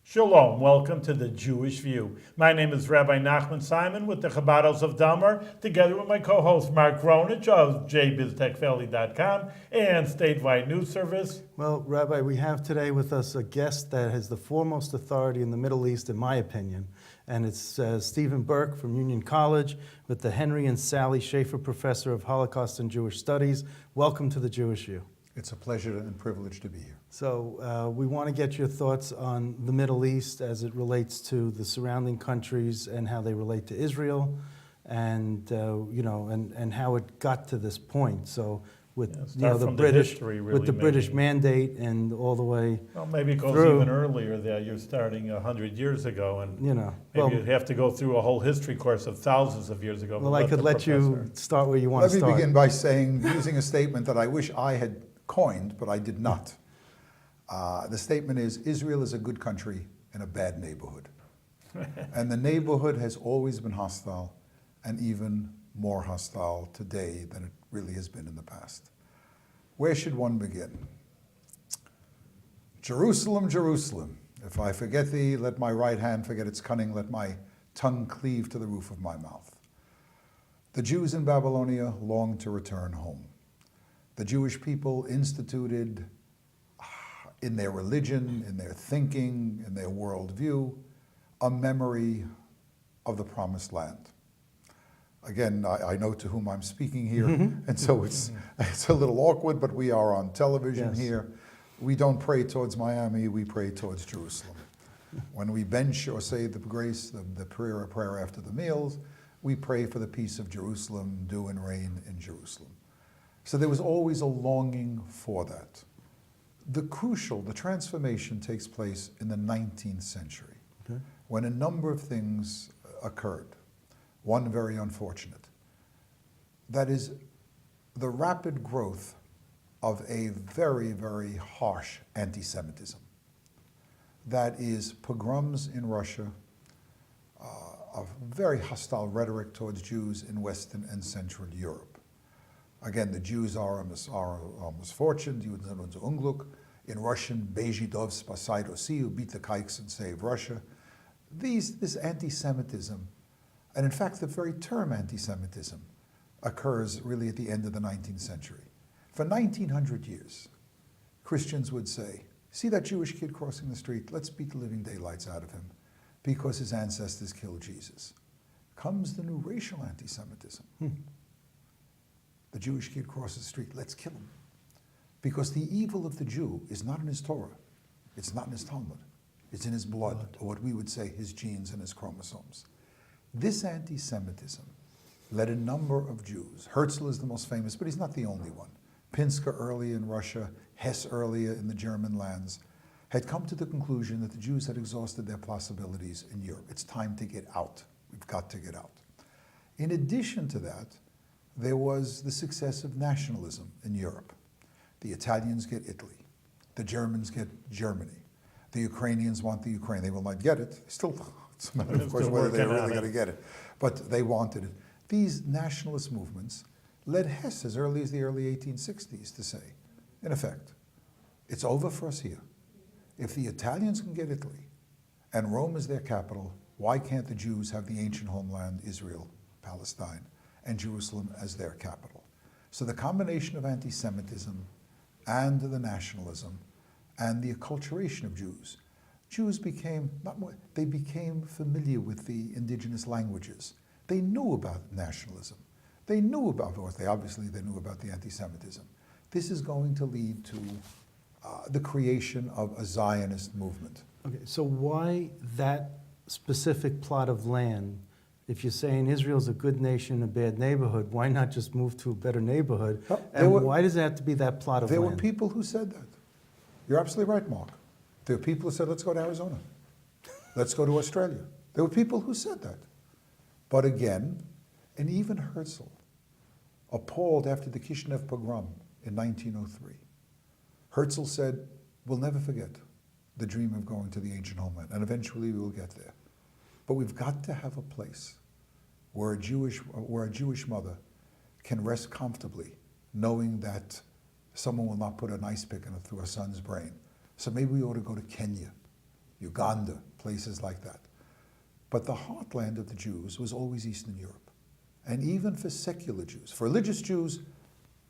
Shalom, welcome to the Jewish View. My name is Rabbi Nachman Simon with the Chabados of Damar, together with my co-host Mark Gronich of jbiztechvalley.com and Statewide News Service. Well, Rabbi, we have today with us a guest that has the foremost authority in the Middle East, in my opinion, and it's Stephen Berk from Union College with the Henry and Sally Schaffer Professor of Holocaust and Jewish Studies. Welcome to the Jewish View. It's a pleasure and privilege to be here. So we want to get your thoughts on the Middle East as it relates to the surrounding countries and how they relate to Israel, and and how it got to this point. So with the British, with the British Mandate and all the way. Well, maybe it goes through. Even earlier. There, you're starting 100 years ago, and well, you'd have to go through a whole history course of thousands of years ago. Well, I could let you start where you want to start. Let me begin by using a statement that I wish I had coined, but I did not. The statement is, Israel is a good country in a bad neighborhood. And the neighborhood has always been hostile, and even more hostile today than it really has been in the past. Where should one begin? Jerusalem, Jerusalem, if I forget thee, let my right hand forget its cunning, let my tongue cleave to the roof of my mouth. The Jews in Babylonia long to return home. The Jewish people instituted in their religion, in their thinking, in their worldview, a memory of the promised land. Again, I know to whom I'm speaking here, and so it's a little awkward, but we are on television here. We don't pray towards Miami, we pray towards Jerusalem. When we bench or say the grace, the prayer after the meals, we pray for the peace of Jerusalem, dew and rain in Jerusalem. So there was always a longing for that. The transformation takes place in the 19th century, when a number of things occurred. One very unfortunate. That is the rapid growth of a very, very harsh anti-Semitism. That is pogroms in Russia, a very hostile rhetoric towards Jews in Western and Central Europe. Again, the Jews are a misfortune, die sind unser Unglück. In Russian, Bezhidov spasai Rossiya, who beat the kikes and save Russia. This anti-Semitism, and in fact the very term anti-Semitism, occurs really at the end of the 19th century. For 1900 years, Christians would say, see that Jewish kid crossing the street, let's beat the living daylights out of him because his ancestors killed Jesus. Comes the new racial anti-Semitism. The Jewish kid crosses the street, let's kill him. Because the evil of the Jew is not in his Torah, it's not in his Talmud, it's in his blood, or what we would say his genes and his chromosomes. This anti-Semitism led a number of Jews. Herzl is the most famous, but he's not the only one. Pinsker earlier in Russia, Hess earlier in the German lands, had come to the conclusion that the Jews had exhausted their possibilities in Europe. It's time to get out. We've got to get out. In addition to that, there was the success of nationalism in Europe. The Italians get Italy. The Germans get Germany. The Ukrainians want the Ukraine. They will not get it. Still, it's a matter of course whether they're really going to get it. But they wanted it. These nationalist movements led Hess as early as the early 1860s to say, in effect, it's over for us here. If the Italians can get Italy and Rome is their capital, why can't the Jews have the ancient homeland, Israel, Palestine, and Jerusalem as their capital? So the combination of anti-Semitism and the nationalism and the acculturation of Jews. Jews became familiar with the indigenous languages. They knew about nationalism. They knew about they knew about the anti-Semitism. This is going to lead to the creation of a Zionist movement. Okay, so why that specific plot of land? If you're saying Israel's a good nation, a bad neighborhood, why not just move to a better neighborhood? Why does it have to be that plot of land? There were people who said that. You're absolutely right, Mark. There were people who said, let's go to Arizona. Let's go to Australia. There were people who said that. But again, and even Herzl, appalled after the Kishinev pogrom in 1903, Herzl said, we'll never forget the dream of going to the ancient homeland, and eventually we will get there. But we've got to have a place where a Jewish mother can rest comfortably, knowing that someone will not put an ice pick through her son's brain. So maybe we ought to go to Kenya Uganda, places like that. But the heartland of the Jews was always Eastern Europe. And even for secular Jews, for religious Jews,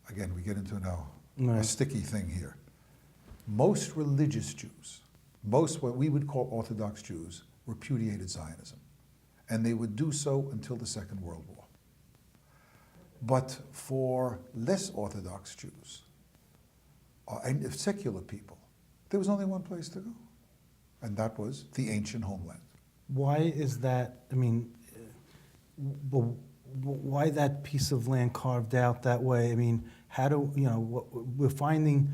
again, we get into now a sticky thing here. Most religious Jews, most what we would call Orthodox Jews, repudiated Zionism. And they would do so until the Second World War. But for less Orthodox Jews, and secular people, there was only one place to go. And that was the ancient homeland. Why is that? I mean, why that piece of land carved out that way? I mean, how do we're finding?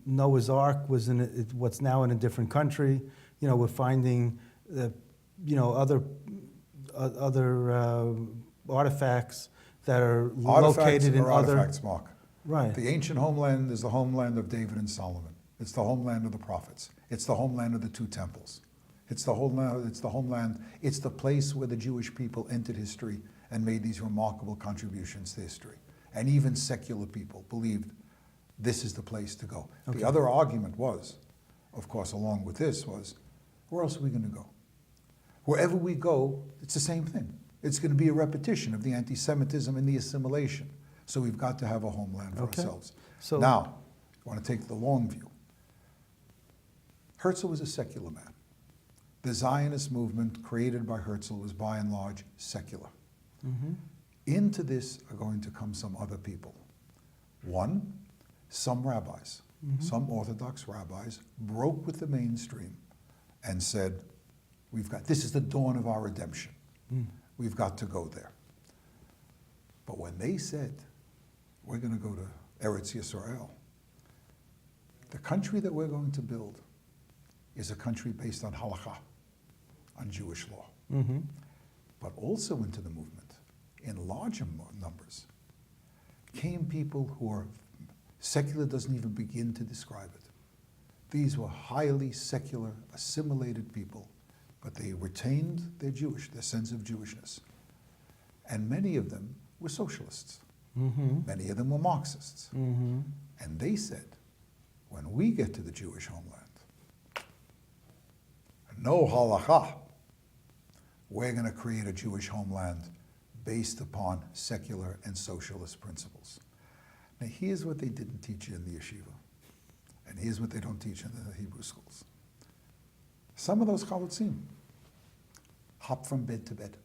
Noah's Ark was in what's now in a different country. We're finding other artifacts that are located in other artifacts, Mark. Right. The ancient homeland is the homeland of David and Solomon. It's the homeland of the prophets. It's the homeland of the two temples. It's the homeland. It's the place where the Jewish people entered history and made these remarkable contributions to history. And even secular people believed this is the place to go. Okay. The other argument was, of course, along with this was, where else are we going to go? Wherever we go, it's the same thing. It's going to be a repetition of the anti-Semitism and the assimilation. So we've got to have a homeland for ourselves. So now, I want to take the long view. Herzl was a secular man. The Zionist movement created by Herzl was by and large secular. Mm-hmm. Into this are going to come some other people. One, some rabbis, some Orthodox rabbis broke with the mainstream and said, this is the dawn of our redemption. We've got to go there. But when they said, we're going to go to Eretz Yisrael, the country that we're going to build is a country based on halakha, on Jewish law. Mm-hmm. But also into the movement, in larger numbers, came people who are, secular doesn't even begin to describe it. These were highly secular, assimilated people, but they retained their sense of Jewishness. And many of them were socialists. Mm-hmm. Many of them were Marxists. Mm-hmm. And they said, when we get to the Jewish homeland, no halakha, we're going to create a Jewish homeland based upon secular and socialist principles. Now here's what they didn't teach you in the yeshiva, and here's what they don't teach in the Hebrew schools. Some of those chalutzim hop from bed to bed.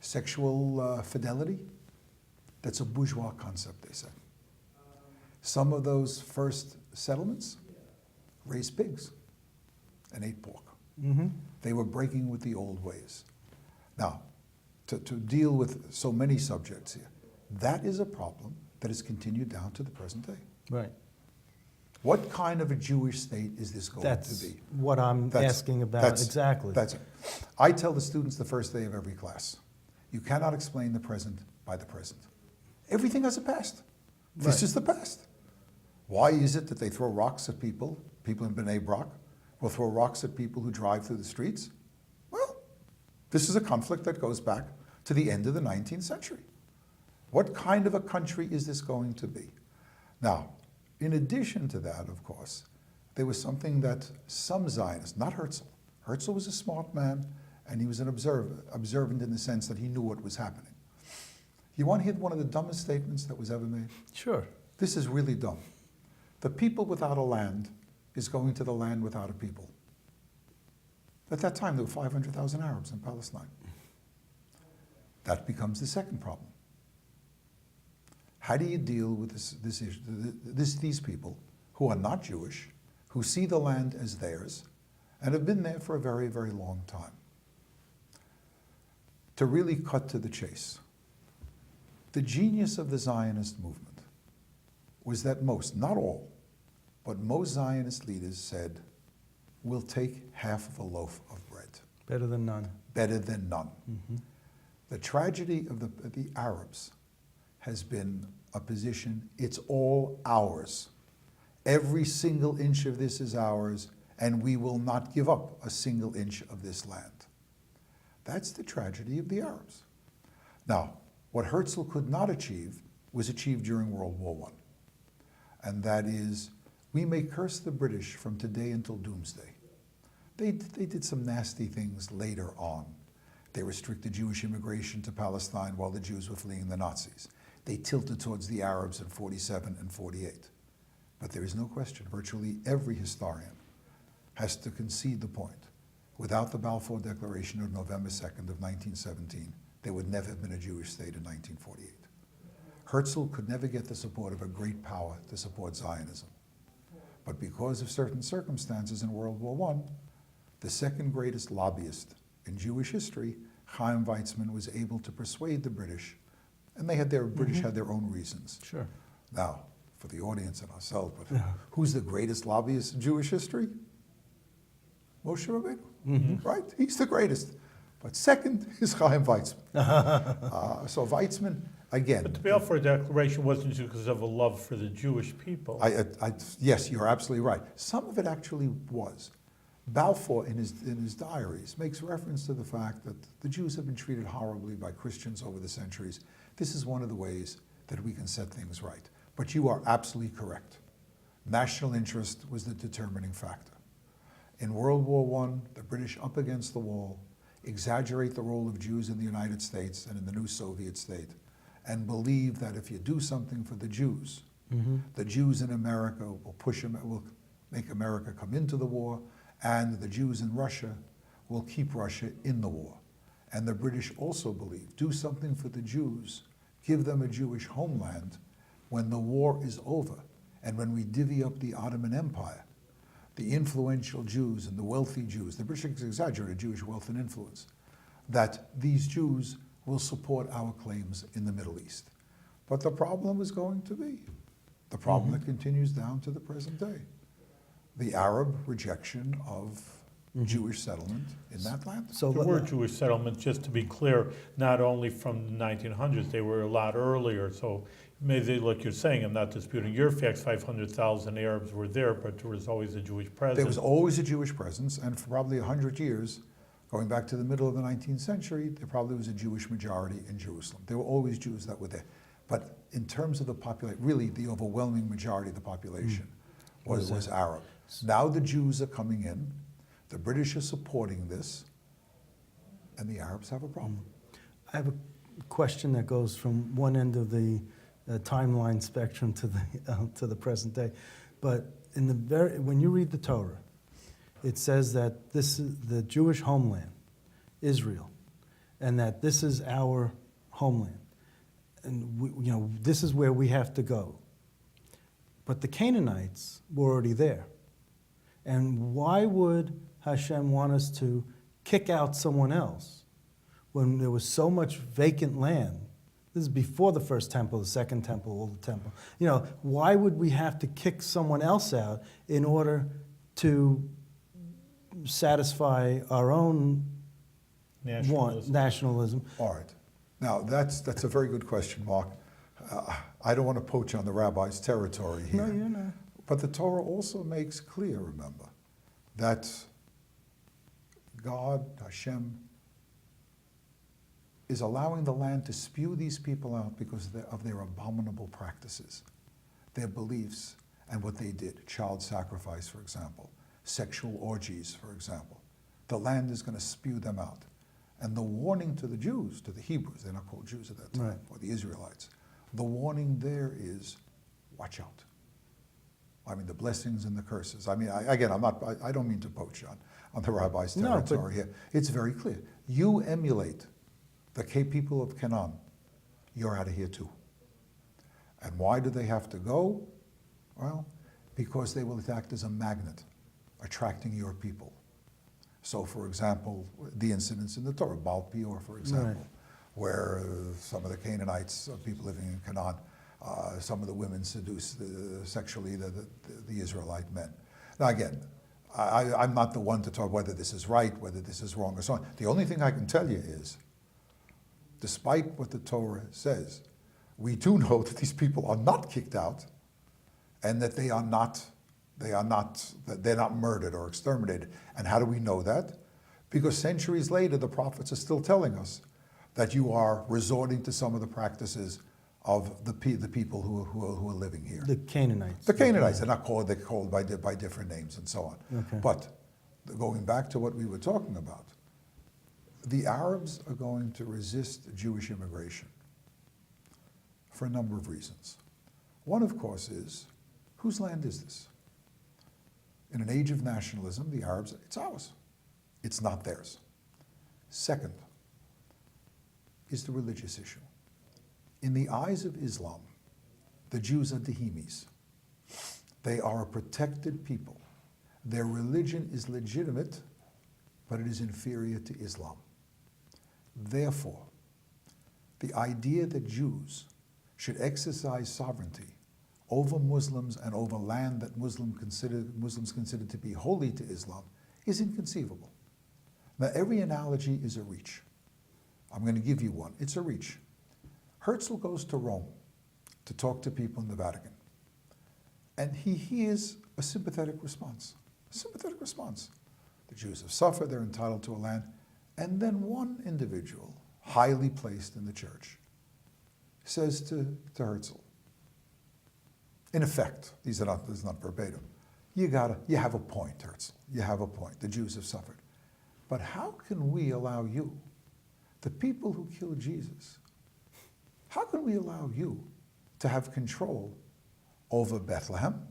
Sexual fidelity, that's a bourgeois concept, they said. Some of those first settlements raised pigs and ate pork. Mm-hmm. They were breaking with the old ways. Now, to deal with so many subjects here, that is a problem that has continued down to the present day. Right. What kind of a Jewish state is this going to be? What I'm asking about, exactly. That's it. I tell the students the first day of every class, you cannot explain the present by the present. Everything has a past. This is the past. Why is it that they throw rocks at people in B'nai Brak will throw rocks at people who drive through the streets? Well, this is a conflict that goes back to the end of the 19th century. What kind of a country is this going to be? Now, in addition to that, of course, there was something that some Zionists, not Herzl. Herzl was a smart man, and he was an observant in the sense that he knew what was happening. You want to hear one of the dumbest statements that was ever made? Sure. This is really dumb. The people without a land is going to the land without a people. At that time, there were 500,000 Arabs in Palestine. That becomes the second problem. How do you deal with this issue, these people who are not Jewish, who see the land as theirs, and have been there for a very, very long time? To really cut to the chase, the genius of the Zionist movement was that most, not all, but most Zionist leaders said, we'll take half of a loaf of bread. Better than none. Better than none. Mm-hmm. The tragedy of the Arabs has been a position, it's all ours. Every single inch of this is ours, and we will not give up a single inch of this land. That's the tragedy of the Arabs. Now, what Herzl could not achieve was achieved during World War I. And that is, We may curse the British from today until doomsday. They did some nasty things later on. They restricted Jewish immigration to Palestine while the Jews were fleeing the Nazis. They tilted towards the Arabs in 47 and 48. But there is no question, virtually every historian has to concede the point. Without the Balfour Declaration of November 2nd of 1917, there would never have been a Jewish state in 1948. Herzl could never get the support of a great power to support Zionism. But because of certain circumstances in World War I, the second greatest lobbyist in Jewish history, Chaim Weizmann, was able to persuade the British, and British had their own reasons. Sure. Now, for the audience and ourselves, but who's the greatest lobbyist in Jewish history? Moshe Rabbeinu, right? He's the greatest. But second is Chaim Weizmann. So Weizmann, again. But the Balfour Declaration wasn't just because of a love for the Jewish people. Yes, you're absolutely right. Some of it actually was. Balfour, in his diaries, makes reference to the fact that the Jews have been treated horribly by Christians over the centuries. This is one of the ways that we can set things right. But you are absolutely correct. National interest was the determining factor. In World War I, the British, up against the wall, exaggerate the role of Jews in the United States and in the new Soviet state, and believe that if you do something for the Jews in America will make America come into the war, and the Jews in Russia will keep Russia in the war. And the British also believe, do something for the Jews, give them a Jewish homeland when the war is over, and when we divvy up the Ottoman Empire, the influential Jews and the wealthy Jews, the British exaggerated Jewish wealth and influence, that these Jews will support our claims in the Middle East. But the problem is going to be the problem that continues down to the present day. The Arab rejection of Jewish settlement in that land. So There were Jewish settlements, just to be clear, not only from the 1900s, they were a lot earlier. So maybe, like you're saying, I'm not disputing your facts, 500,000 Arabs were there, but there was always a Jewish presence. There was always a Jewish presence, and for probably 100 years, going back to the middle of the 19th century, there probably was a Jewish majority in Jerusalem. There were always Jews that were there. But in terms of the population, really the overwhelming majority of the population was Arab. Now the Jews are coming in, the British are supporting this, and the Arabs have a problem. I have a question that goes from one end of the timeline spectrum to the present day. But when you read the Torah, it says that this is the Jewish homeland, Israel, and that this is our homeland, and this is where we have to go. But the Canaanites were already there, and why would Hashem want us to kick out someone else when there was so much vacant land? This is before the first temple, the second temple, all the temple. Why would we have to kick someone else out in order to satisfy our own nationalism? All right. Now, that's a very good question, Mark. I don't want to poach on the rabbi's territory here. No, you're not. But the Torah also makes clear, remember, that God, Hashem, is allowing the land to spew these people out because of their abominable practices, their beliefs, and what they did. Child sacrifice, for example, sexual orgies, for example. The land is going to spew them out. And the warning to the Jews, to the Hebrews, they're not called Jews at that time, or the Israelites, the warning there is, watch out. I mean, the blessings and the curses. I mean, I don't mean to poach on the rabbi's territory here. It's very clear. You emulate the people of Canaan, you're out of here too. And why do they have to go? Well, because they will act as a magnet, attracting your people. So, for example, the incidents in the Torah, Baal Peor, for example, where some of the Canaanites, people living in Canaan, some of the women seduce sexually the Israelite men. Now again, I'm not the one to talk whether this is right, whether this is wrong, or so on. The only thing I can tell you is, despite what the Torah says, we do know that these people are not kicked out, and that they're not murdered or exterminated. And how do we know that? Because centuries later, the prophets are still telling us that you are resorting to some of the practices of the people who are living here. The Canaanites. The Canaanites, they're called by different names and so on. Okay. But going back to what we were talking about, the Arabs are going to resist Jewish immigration for a number of reasons. One, of course, is whose land is this? In an age of nationalism, the Arabs, it's ours. It's not theirs. Second is the religious issue. In the eyes of Islam, the Jews are Dehimis. They are a protected people. Their religion is legitimate, but it is inferior to Islam. Therefore, the idea that Jews should exercise sovereignty over Muslims and over land that Muslims consider to be holy to Islam is inconceivable. Now, every analogy is a reach. I'm going to give you one. It's a reach. Herzl goes to Rome to talk to people in the Vatican, and he hears a sympathetic response. A sympathetic response. The Jews have suffered, they're entitled to a land. And then one individual, highly placed in the church, says to Herzl, in effect, this is not verbatim, you have a point, Herzl. You have a point. The Jews have suffered. But how can we allow you, the people who killed Jesus, how can we allow you to have control over Bethlehem,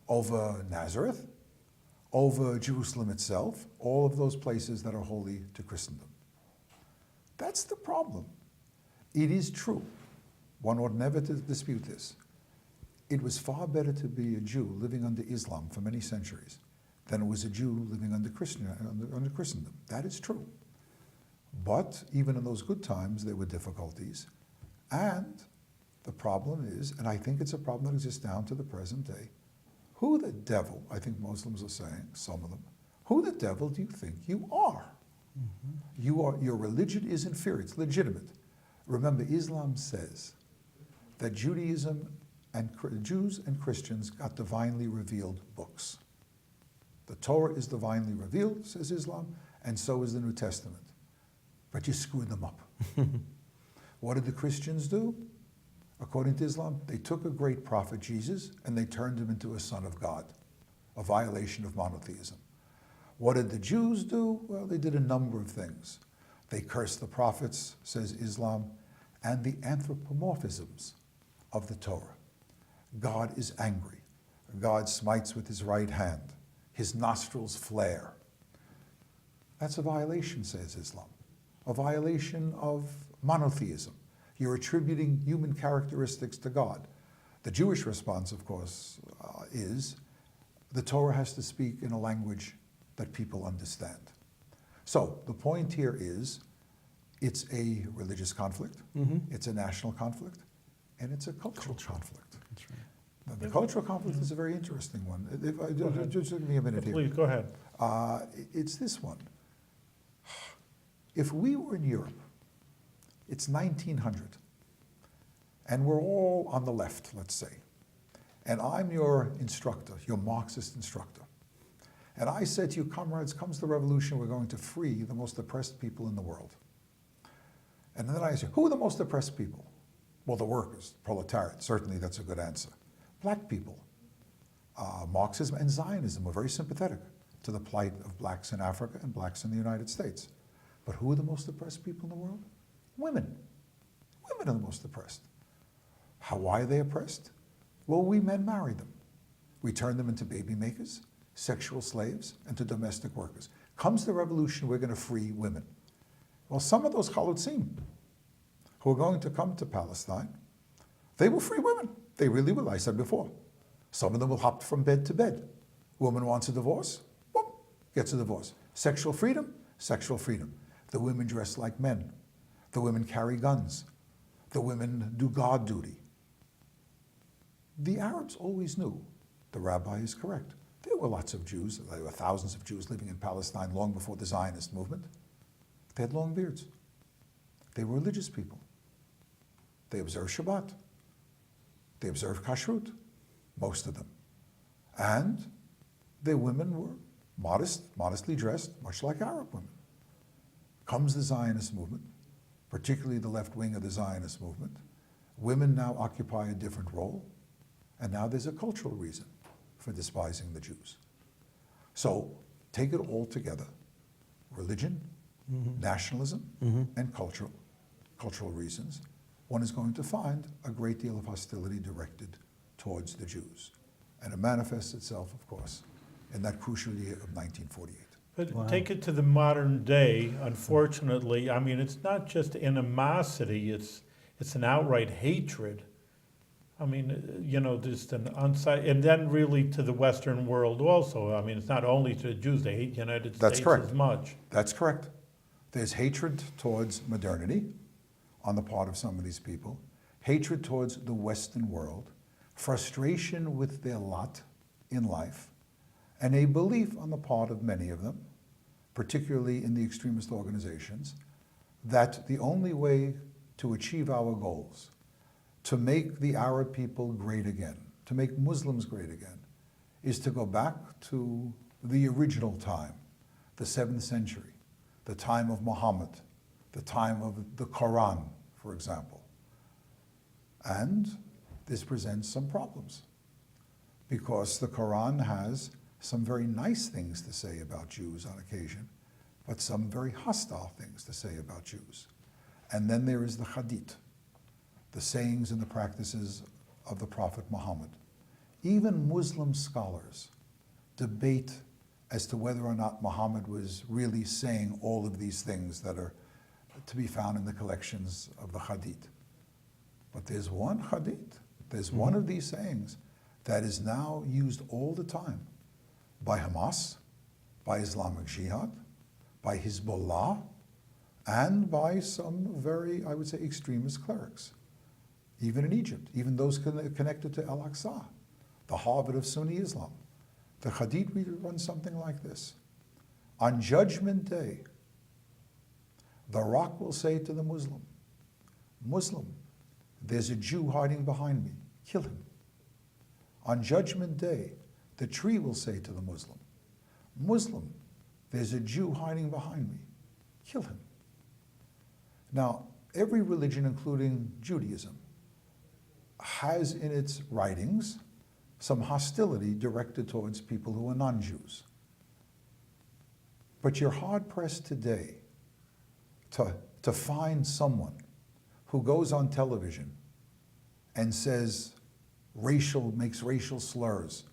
over Nazareth, over Jerusalem itself, all of those places that are holy to Christendom? That's the problem. It is true. One ought never to dispute this. It was far better to be a Jew living under Islam for many centuries than it was a Jew living under Christendom. That is true. But even in those good times, there were difficulties. And the problem is, and I think it's a problem that exists down to the present day, who the devil, I think Muslims are saying, some of them, who the devil do you think you are? Mm-hmm. Your religion is inferior, it's legitimate. Remember, Islam says that Judaism and Jews and Christians got divinely revealed books. The Torah is divinely revealed, says Islam, and so is the New Testament. But you screwed them up. What did the Christians do? According to Islam, they took a great prophet, Jesus, and they turned him into a son of God, a violation of monotheism. What did the Jews do? Well, they did a number of things. They cursed the prophets, says Islam, and the anthropomorphisms of the Torah. God is angry. God smites with his right hand. His nostrils flare. That's a violation, says Islam. A violation of monotheism. You're attributing human characteristics to God. The Jewish response, of course, is the Torah has to speak in a language that people understand. So the point here is it's a religious conflict, it's a national conflict, and it's a cultural conflict. That's right. Now, the cultural conflict is a very interesting one. Just give me a minute here. Please, go ahead. It's this one. If we were in Europe, it's 1900, and we're all on the left, let's say, and I'm your instructor, your Marxist instructor, and I said to you, comrades, comes the revolution, we're going to free the most oppressed people in the world. And then I say, who are the most oppressed people? Well, the workers, proletariat, certainly that's a good answer. Black people. Marxism and Zionism were very sympathetic to the plight of blacks in Africa and blacks in the United States. But who are the most oppressed people in the world? Women. Women are the most oppressed. Why are they oppressed? Well, we men married them. We turned them into baby makers, sexual slaves, and to domestic workers. Comes the revolution, we're going to free women. Well, some of those Chalutzim who are going to come to Palestine, they will free women. They really will, I said before. Some of them will hop from bed to bed. Woman wants a divorce, boom, gets a divorce. Sexual freedom, sexual freedom. The women dress like men. The women carry guns. The women do guard duty. The Arabs always knew the rabbi is correct. There were lots of Jews, there were thousands of Jews living in Palestine long before the Zionist movement. They had long beards. They were religious people. They observed Shabbat. They observed Kashrut, most of them. And their women were modestly dressed, much like Arab women. Comes the Zionist movement, particularly the left wing of the Zionist movement. Women now occupy a different role, and now there's a cultural reason for despising the Jews. So take it all together, religion, nationalism, and cultural reasons, one is going to find a great deal of hostility directed towards the Jews. And it manifests itself, of course, in that crucial year of 1948. But Wow. take it to the modern day, unfortunately, I mean, it's not just animosity, it's an outright hatred. I mean, just an and then really to the Western world also. I mean, it's not only to the Jews, they hate the United That's States correct. as much. That's correct. There's hatred towards modernity on the part of some of these people, hatred towards the Western world, frustration with their lot in life, and a belief on the part of many of them, particularly in the extremist organizations, that the only way to achieve our goals, to make the Arab people great again, to make Muslims great again, is to go back to the original time, the 7th century, the time of Muhammad, the time of the Quran, for example. And this presents some problems because the Quran has some very nice things to say about Jews on occasion, but some very hostile things to say about Jews. And then there is the Hadith, the sayings and the practices of the Prophet Muhammad. Even Muslim scholars debate as to whether or not Muhammad was really saying all of these things that are to be found in the collections of the Hadith. But there's one Hadith, there's one of these sayings that is now used all the time by Hamas, by Islamic Jihad, by Hezbollah, and by some very, I would say, extremist clerics, even in Egypt, even those connected to Al-Aqsa, the Harvard of Sunni Islam. The Hadith runs something like this. On Judgment Day, the rock will say to the Muslim, Muslim, there's a Jew hiding behind me, kill him. On Judgment Day, the tree will say to the Muslim, Muslim, there's a Jew hiding behind me, kill him. Now, every religion, including Judaism, has in its writings some hostility directed towards people who are non-Jews. But you're hard-pressed today to find someone who goes on television and says makes racial slurs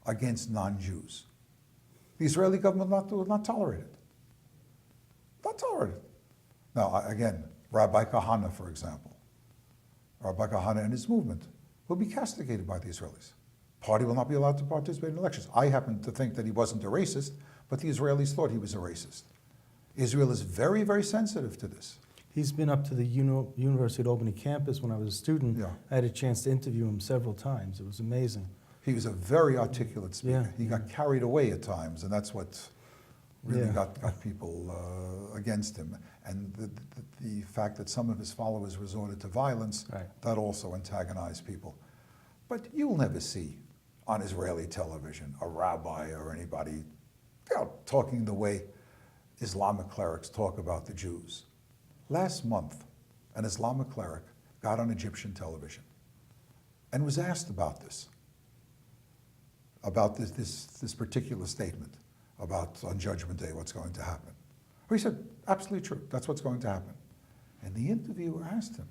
against non-Jews. The Israeli government will not tolerate it. Not tolerate it. Now, again, Rabbi Kahana, for example. Rabbi Kahana and his movement will be castigated by the Israelis. Party will not be allowed to participate in elections. I happen to think that he wasn't a racist, but the Israelis thought he was a racist. Israel is very, very sensitive to this. He's been up to the University of Albany campus when I was a student. Yeah. I had a chance to interview him several times. It was amazing. He was a very articulate speaker. Yeah. He got carried away at times, and that's what really Yeah. got people against him. And the fact that some of his followers resorted to violence, Right. that also antagonized people. But you'll never see on Israeli television a rabbi or anybody talking the way Islamic clerics talk about the Jews. Last month, an Islamic cleric got on Egyptian television and was asked about this particular statement about on Judgment Day what's going to happen. He said, absolutely true, that's what's going to happen. And the interviewer asked him,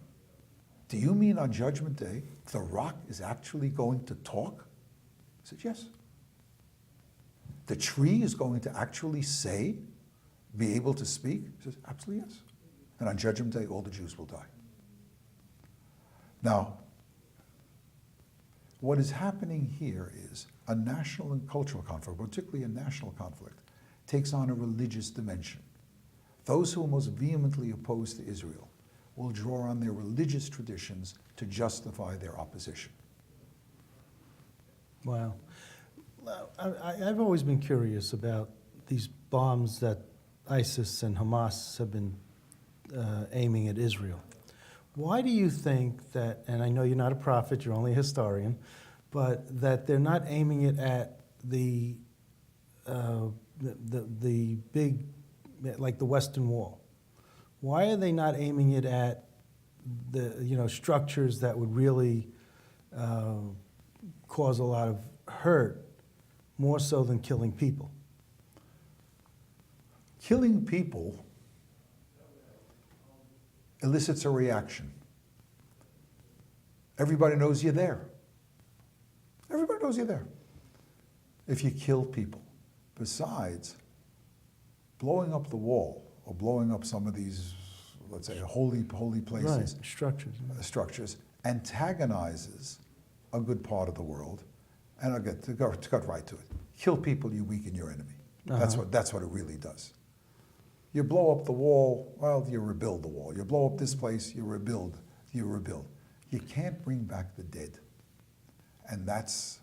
do you mean on Judgment Day the rock is actually going to talk? He said, yes. The tree is going to actually be able to speak? He says, absolutely yes. And on Judgment Day, all the Jews will die. Now, what is happening here is a national and cultural conflict, particularly a national conflict, takes on a religious dimension. Those who are most vehemently opposed to Israel will draw on their religious traditions to justify their opposition. Wow. I've always been curious about these bombs that ISIS and Hamas have been aiming at Israel. Why do you think that, and I know you're not a prophet, you're only a historian, but that they're not aiming it at the big, like the Western Wall? Why are they not aiming it at structures that would really cause a lot of hurt, more so than killing people. Killing people elicits a reaction. Everybody knows you're there. Everybody knows you're there. If you kill people. Besides, blowing up the wall or blowing up some of these, let's say, holy places, Right, structures. structures, antagonizes a good part of the world. And I'll get to cut right to it. Kill people, you weaken your enemy. That's what it really does. You blow up the wall, well, you rebuild the wall. You blow up this place, you rebuild. You can't bring back the dead. And that's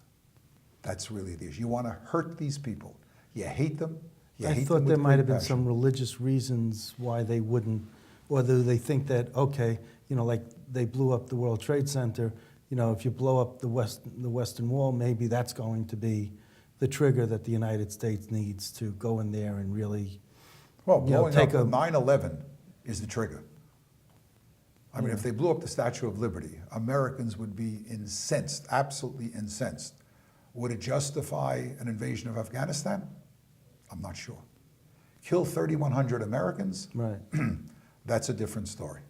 really the issue. You want to hurt these people. You hate them. I thought there might have been some religious reasons why they wouldn't, or do they think that, okay, like they blew up the World Trade Center, if you blow up the Western Wall, maybe that's going to be the trigger that the United States needs to go in there and really, well, blowing take up a 9/11 is the trigger. I mean, if they blew up the Statue of Liberty, Americans would be incensed, absolutely incensed. Would it justify an invasion of Afghanistan? I'm not sure. Kill 3,100 Americans? right, That's a different story.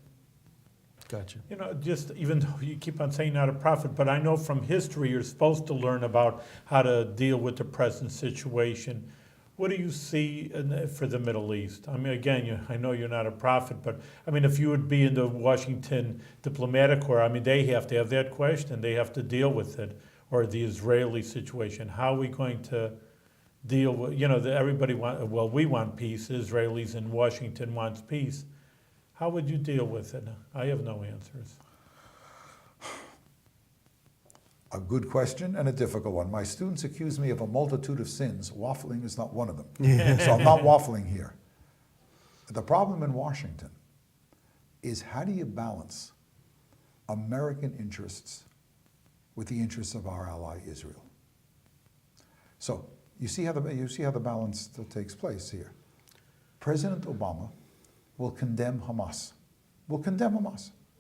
gotcha. Just even though you keep on saying not a prophet, but I know from history you're supposed to learn about how to deal with the present situation. What do you see for the Middle East? I mean, again, I know you're not a prophet, but I mean, if you would be in the Washington diplomatic corps, I mean, they have to have that question. They have to deal with it, or the Israeli situation. How are we going to deal with, everybody we want peace. Israelis in Washington wants peace. How would you deal with it? I have no answers. A good question and a difficult one. My students accuse me of a multitude of sins. Waffling is not one of them. So I'm not waffling here. The problem in Washington is, how do you balance American interests with the interests of our ally Israel? So you see how the balance takes place here. President Obama will condemn Hamas.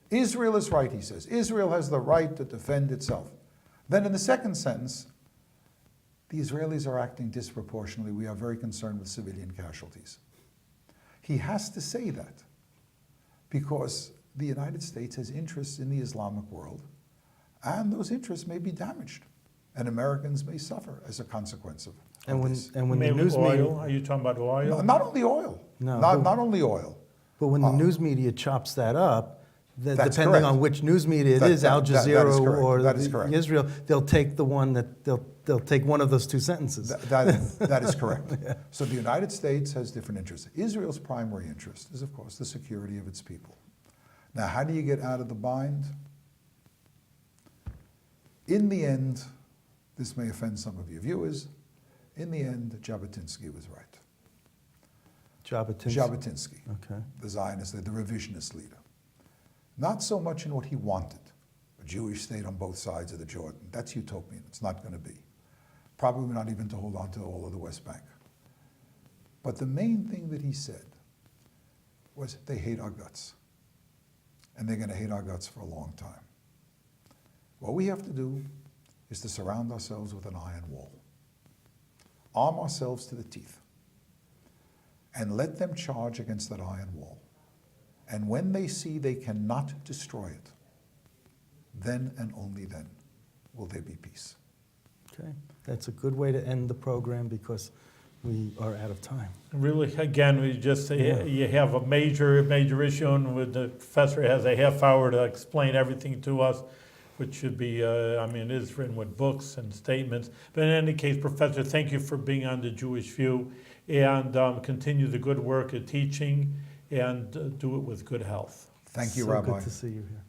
Israel is right, he says. Israel has the right to defend itself. Then in the second sentence, the Israelis are acting disproportionately. We are very concerned with civilian casualties. He has to say that because the United States has interests in the Islamic world, and those interests may be damaged, and Americans may suffer as a consequence of this. And when the Maybe news oil? media, Are you talking about oil? No, not only oil. No, not only oil. but when the news media chops that up, That's depending correct. on which news media it That- is, that- Al that- that Jazeera is correct. or That is correct. Israel, they'll take the one that they'll take one of those two sentences. That is correct. So the United States has different interests. Israel's primary interest is, of course, the security of its people. Now, how do you get out of the bind? In the end, this may offend some of your viewers, in the end, Jabotinsky was right. Jabotinsky, Okay. the Zionist, the revisionist leader. Not so much in what he wanted, a Jewish state on both sides of the Jordan. That's utopian. It's not going to be. Probably not even to hold on to all of the West Bank. But the main thing that he said was, they hate our guts. And they're going to hate our guts for a long time. What we have to do is to surround ourselves with an iron wall. Arm ourselves to the teeth. And let them charge against that iron wall. And when they see they cannot destroy it, then and only then will there be peace. Okay. That's a good way to end the program because we are out of time. Really, again, we just say you have a major issue, and the professor has a half hour to explain everything to us, which should be, it is written with books and statements. But in any case, Professor, thank you for being on the Jewish View, and continue the good work of teaching, and do it with good health. Thank you, So Rabbi. good to see you here.